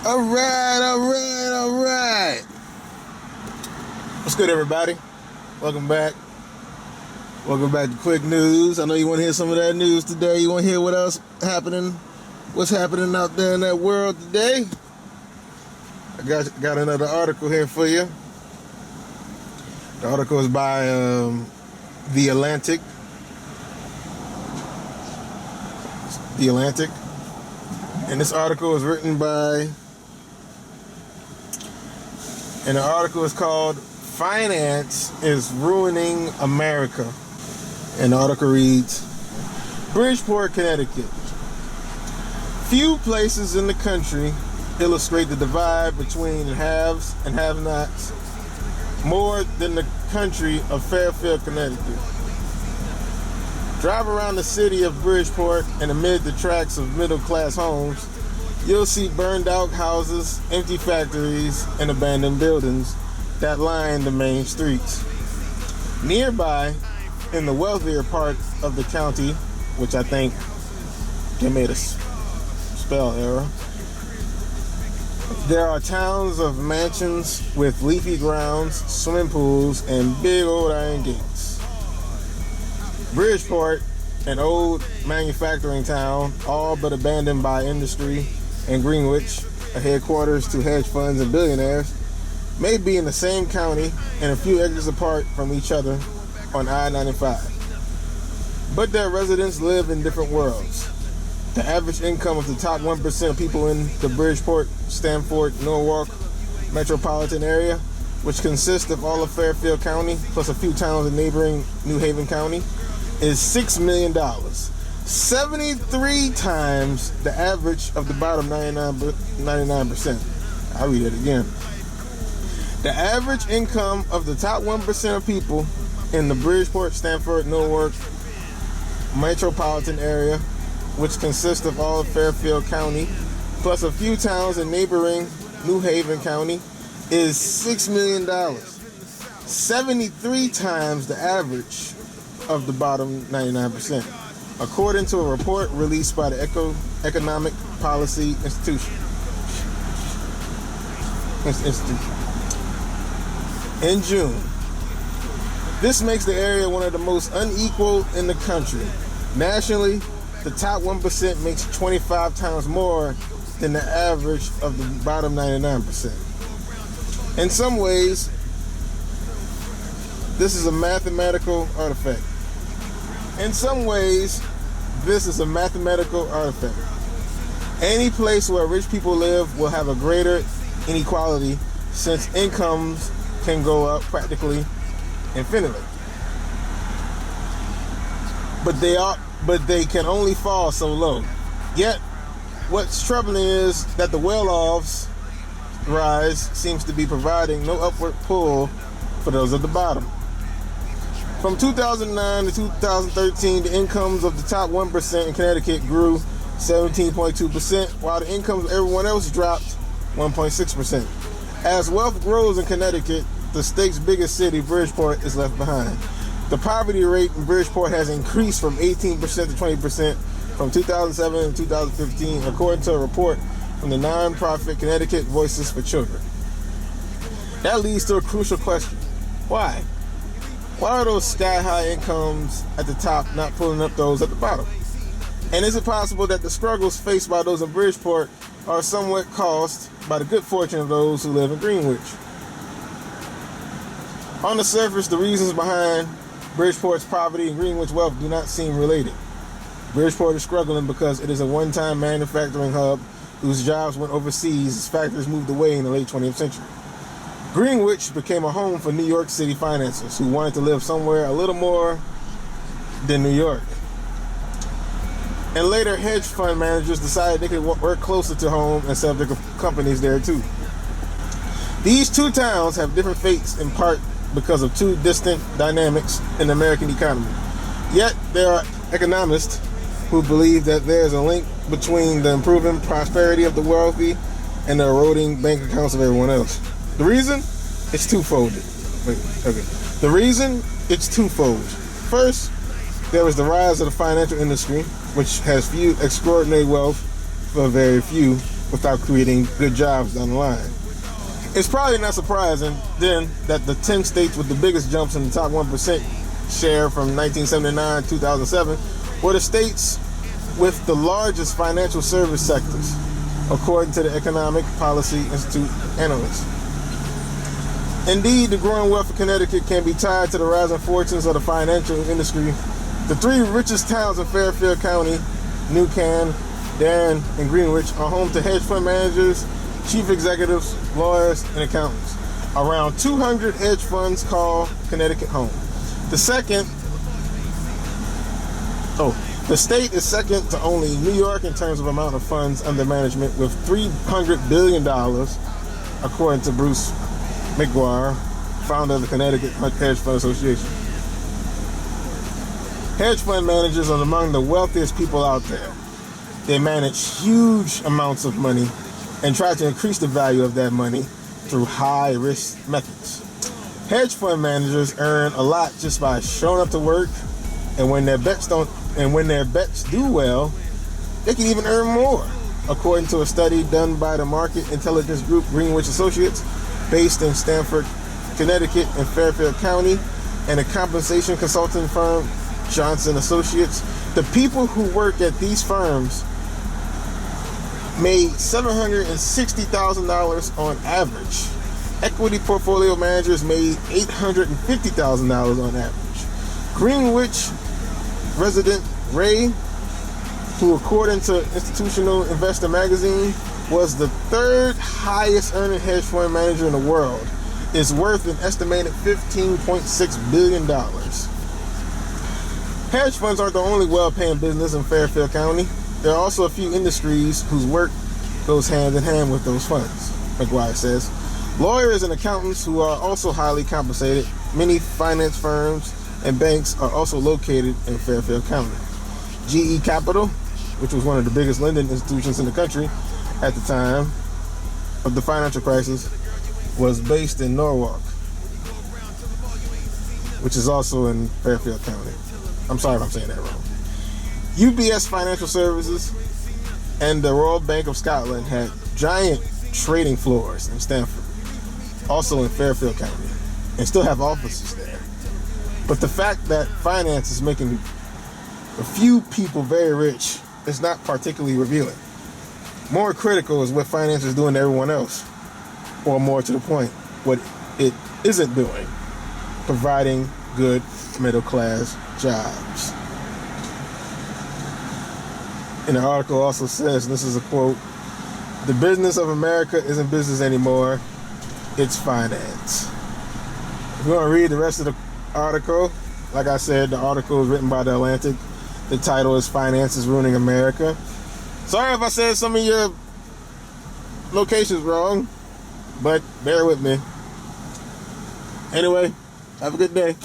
All right. What's good, everybody? Welcome back. Welcome back to Quick News. I know you want to hear some of that news today. You want to hear what's happening out there in that world today? I got another article here for you. The article is by The Atlantic. The Atlantic. And this article is written by, and the article is called Finance is Ruining America. And the article reads, Bridgeport, Connecticut. Few places in the country illustrate the divide between haves and have-nots more than the country of Fairfield, Connecticut. Drive around the city of Bridgeport and amid the tracks of middle-class homes, you'll see burned-out houses, empty factories, and abandoned buildings that line the main streets. Nearby, in the wealthier part of the county, which I think they made a spell error, there are towns of mansions with leafy grounds, swimming pools, and big old iron gates. Bridgeport, an old manufacturing town, all but abandoned by industry, and Greenwich, a headquarters to hedge funds and billionaires, may be in the same county and a few acres apart from each other on I-95. But their residents live in different worlds. The average income of the top 1% of people in the Bridgeport, Stamford, Norwalk metropolitan area, which consists of all of Fairfield County plus a few towns in neighboring New Haven County, is $6 million. 73 times the average of the bottom 99%. I'll read it again. The average income of the top 1% of people in the Bridgeport, Stamford, Norwalk metropolitan area, which consists of all of Fairfield County, plus a few towns in neighboring New Haven County, is $6 million. 73 times the average of the bottom 99%, according to a report released by the Economic Policy Institute. In June. This makes the area one of the most unequal in the country. Nationally, the top 1% makes 25 times more than the average of the bottom 99%. In some ways, this is a mathematical artifact. Any place where rich people live will have a greater inequality since incomes can go up practically infinitely. But they can only fall so low. Yet, what's troubling is that the well-off's rise seems to be providing no upward pull for those at the bottom. From 2009 to 2013, the incomes of the top 1% in Connecticut grew 17.2%, while the incomes of everyone else dropped 1.6%. As wealth grows in Connecticut, the state's biggest city, Bridgeport, is left behind. The poverty rate in Bridgeport has increased from 18% to 20% from 2007 to 2015, according to a report from the nonprofit Connecticut Voices for Children. That leads to a crucial question. Why? Why are those sky-high incomes at the top not pulling up those at the bottom? And is it possible that the struggles faced by those in Bridgeport are somewhat caused by the good fortune of those who live in Greenwich? On the surface, the reasons behind Bridgeport's poverty and Greenwich wealth do not seem related. Bridgeport is struggling because it is a one-time manufacturing hub whose jobs went overseas as factories moved away in the late 20th century. Greenwich became a home for New York City financiers who wanted to live somewhere a little more than New York. And later, hedge fund managers decided they could work closer to home and set up their companies there too. These two towns have different fates in part because of two distinct dynamics in the American economy. Yet, there are economists who believe that there is a link between the improving prosperity of the wealthy and the eroding bank accounts of everyone else. The reason? It's twofold. The reason? It's twofold. First, there was the rise of the financial industry, which has few extraordinary wealth for very few, without creating good jobs down the line. It's probably not surprising then that the 10 states with the biggest jumps in the top 1% share from 1979 to 2007 were the states with the largest financial service sectors, according to the Economic Policy Institute analysts. Indeed, the growing wealth of Connecticut can be tied to the rising fortunes of the financial industry. The three richest towns in Fairfield County, New Canaan, Darien, and Greenwich, are home to hedge fund managers, chief executives, lawyers, and accountants. Around 200 hedge funds call Connecticut home. The state is second to only New York in terms of amount of funds under management, with $300 billion, according to Bruce McGuire, founder of the Connecticut Hedge Fund Association. Hedge fund managers are among the wealthiest people out there. They manage huge amounts of money and try to increase the value of that money through high-risk methods. Hedge fund managers earn a lot just by showing up to work, and when their bets do well, they can even earn more, according to a study done by the market intelligence group Greenwich Associates, based in Stamford, Connecticut, and Fairfield County, and a compensation consulting firm, Johnson Associates. The people who work at these firms made $760,000 on average. Equity portfolio managers made $850,000 on average. Greenwich resident Ray, who according to Institutional Investor magazine was the third highest earning hedge fund manager in the world, is worth an estimated $15.6 billion. Hedge funds aren't the only well-paying business in Fairfield County. There are also a few industries whose work goes hand in hand with those funds, McGuire says. Lawyers and accountants who are also highly compensated. Many finance firms and banks are also located in Fairfield County. GE Capital, which was one of the biggest lending institutions in the country at the time of the financial crisis, was based in Norwalk, which is also in Fairfield County. I'm sorry if I'm saying that wrong. UBS Financial Services and the Royal Bank of Scotland had giant trading floors in Stamford, also in Fairfield County, and still have offices there. But the fact that finance is making a few people very rich is not particularly revealing. More critical is what finance is doing to everyone else, or more to the point, what it isn't doing, providing good middle-class jobs. And the article also says, and this is a quote, "The business of America isn't business anymore, it's finance." If you want to read the rest of the article, like I said, the article is written by The Atlantic. The title is "Finance is Ruining America." Sorry if I said some of your locations wrong, but bear with me. Anyway, have a good day.